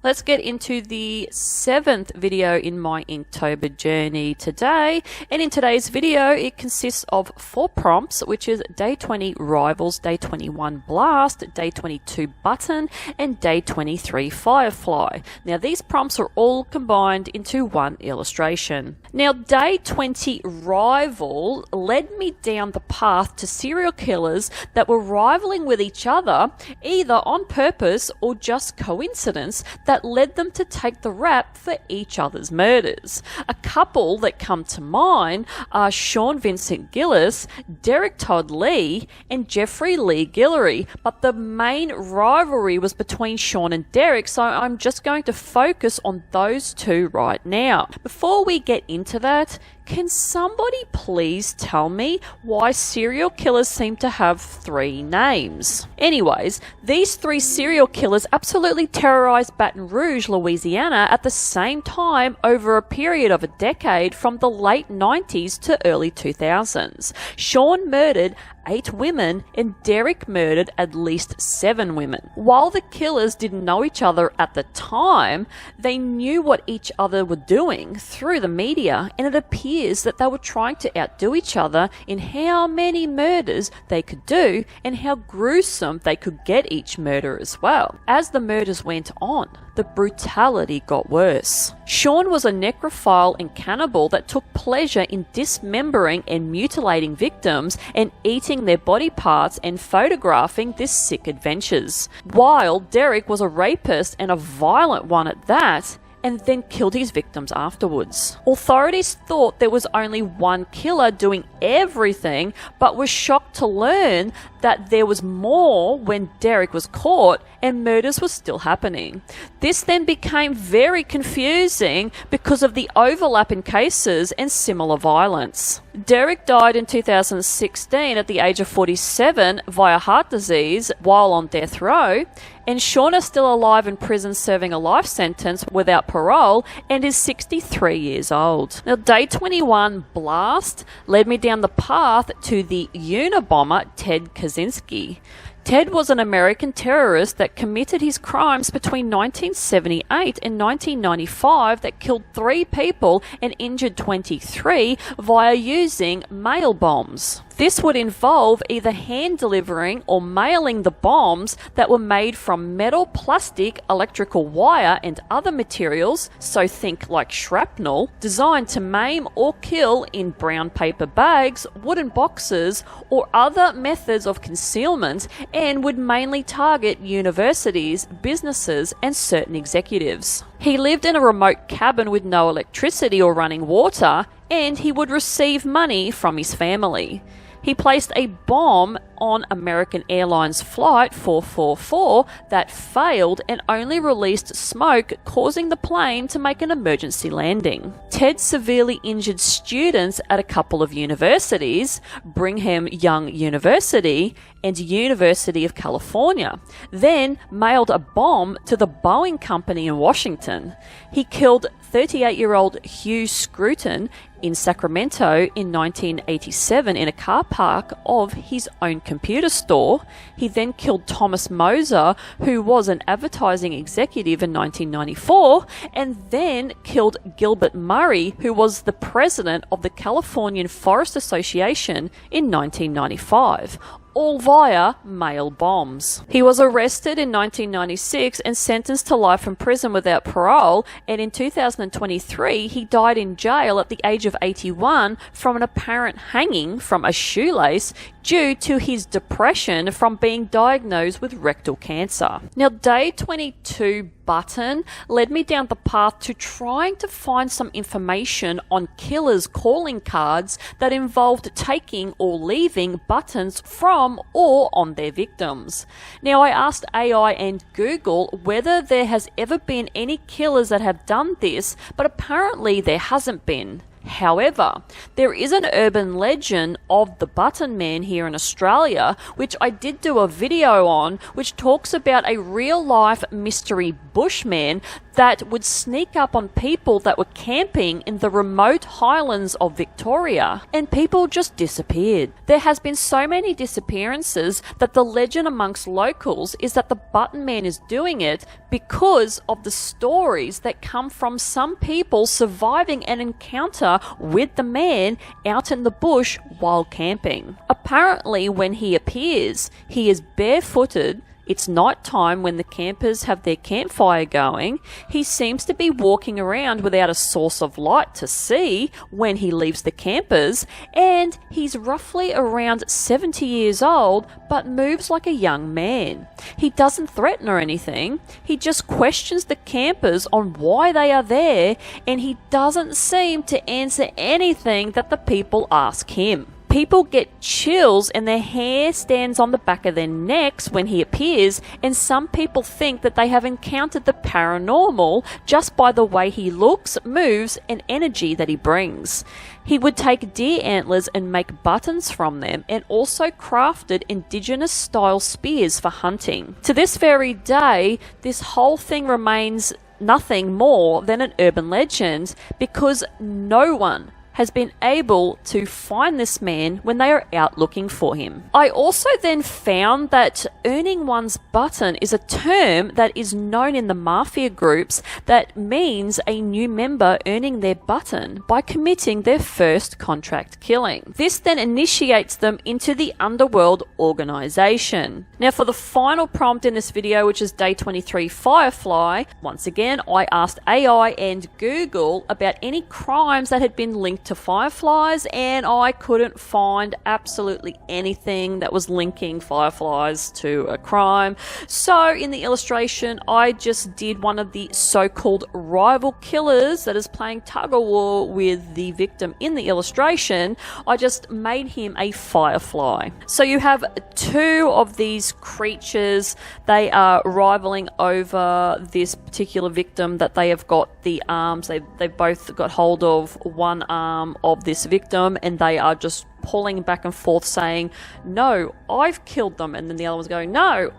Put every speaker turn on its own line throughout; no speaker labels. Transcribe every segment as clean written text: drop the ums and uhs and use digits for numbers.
Let's get into the 7th video in my Inktober journey today. And in today's video, it consists of 4 prompts, which is Day 20 Rivals, Day 21 Blast, Day 22 Button, and Day 23 Firefly. Now, these prompts are all combined into one illustration. Now, Day 20 Rival led me down the path to serial killers that were rivaling with each other, either on purpose or just coincidence, that led them to take the rap for each other's murders. A couple that come to mind are Sean Vincent Gillis, Derek Todd Lee, and Jeffrey Lee Guillory, but the main rivalry was between Sean and Derek, so I'm just going to focus on those two right now. Before we get into that, can somebody please tell me why serial killers seem to have 3 names? Anyways, these 3 serial killers absolutely terrorized Baton Rouge, Louisiana at the same time over a period of a decade from the late 90s to early 2000s. Sean murdered 8 women and Derek murdered at least 7 women. While the killers didn't know each other at the time, they knew what each other were doing through the media, and it appears that they were trying to outdo each other in how many murders they could do and how gruesome they could get each murder as well. As the murders went on, the brutality got worse. Sean was a necrophile and cannibal that took pleasure in dismembering and mutilating victims and eating their body parts and photographing their sick adventures, while Derek was a rapist and a violent one at that, and then killed his victims afterwards. Authorities thought there was only one killer doing everything, but were shocked to learn that there was more when Derek was caught and murders were still happening. This then became very confusing because of the overlap in cases and similar violence. Derek died in 2016 at the age of 47 via heart disease while on death row, and Sean is still alive in prison serving a life sentence without parole and is 63 years old. Now, Day 21 Blast led me down the path to the Unibomber Ted Kaczynski. Ted was an American terrorist that committed his crimes between 1978 and 1995 that killed 3 people and injured 23 via using mail bombs. This would involve either hand delivering or mailing the bombs that were made from metal, plastic, electrical wire, and other materials, so think like shrapnel, designed to maim or kill in brown paper bags, wooden boxes, or other methods of concealment, and would mainly target universities, businesses, and certain executives. He lived in a remote cabin with no electricity or running water, and he would receive money from his family. He placed a bomb on American Airlines Flight 444 that failed and only released smoke, causing the plane to make an emergency landing. Ted severely injured students at a couple of universities, Brigham Young University and University of California, then mailed a bomb to the Boeing Company in Washington. He killed 38-year-old Hugh Scruton in Sacramento in 1987 in a car park of his own computer store. He then killed Thomas Moser, who was an advertising executive in 1994, and then killed Gilbert Murray, who was the president of the Californian Forest Association in 1995. All via mail bombs. He was arrested in 1996 and sentenced to life in prison without parole, and in 2023 he died in jail at the age of 81 from an apparent hanging from a shoelace due to his depression from being diagnosed with rectal cancer. Now, Day 22 Button led me down the path to trying to find some information on killers' calling cards that involved taking or leaving buttons from or on their victims. Now, I asked AI and Google whether there has ever been any killers that have done this, but apparently there hasn't been. However, there is an urban legend of the Button Man here in Australia, which I did do a video on, which talks about a real-life mystery bushman that would sneak up on people that were camping in the remote highlands of Victoria, and people just disappeared. There has been so many disappearances that the legend amongst locals is that the button man is doing it because of the stories that come from some people surviving an encounter with the man out in the bush while camping. Apparently, when he appears, he is barefooted. It's night time when the campers have their campfire going. He seems to be walking around without a source of light to see when he leaves the campers, and he's roughly around 70 years old but moves like a young man. He doesn't threaten or anything. He just questions the campers on why they are there, and he doesn't seem to answer anything that the people ask him. People get chills and their hair stands on the back of their necks when he appears, and some people think that they have encountered the paranormal just by the way he looks, moves, and energy that he brings. He would take deer antlers and make buttons from them, and also crafted indigenous style spears for hunting. To this very day, this whole thing remains nothing more than an urban legend, because no one has been able to find this man when they are out looking for him. I also then found that earning one's button is a term that is known in the mafia groups that means a new member earning their button by committing their first contract killing. This then initiates them into the underworld organization. Now, for the final prompt in this video, which is day 23 Firefly, once again I asked AI and Google about any crimes that had been linked to fireflies, and I couldn't find absolutely anything that was linking fireflies to a crime. So in the illustration, I just did one of the so-called rival killers that is playing tug-of-war with the victim in the illustration. I just made him a firefly. So you have two of these creatures. They are rivaling over this particular victim that they have got the arms. They've both got hold of one arm of this victim, and they are just pulling back and forth saying, "No, I've killed them," and then the other one's going, "No,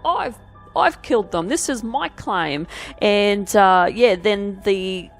I've killed them. This is my claim." And then the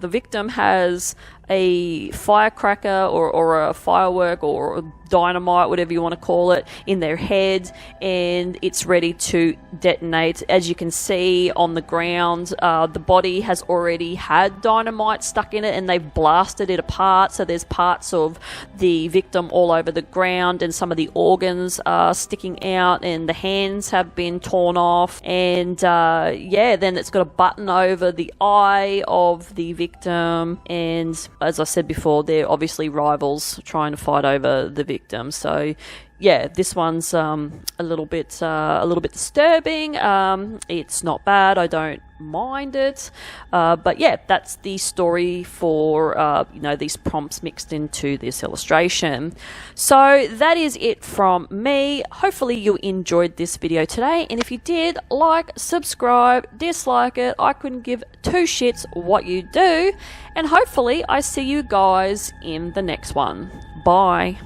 victim has a firecracker or a firework or a dynamite, whatever you want to call it, in their head, and it's ready to detonate. As you can see on the ground, the body has already had dynamite stuck in it, and they've blasted it apart, so there's parts of the victim all over the ground, and some of the organs are sticking out, and the hands have been torn off, and then it's got a button over the eye of the victim, and as I said before, they're obviously rivals trying to fight over the victim. So yeah, this one's a little bit disturbing. It's not bad. I don't mind it. But yeah, that's the story for these prompts mixed into this illustration. So that is it from me. Hopefully you enjoyed this video today, and if you did, like, subscribe, dislike it. I couldn't give two shits what you do, and hopefully I see you guys in the next one. Bye.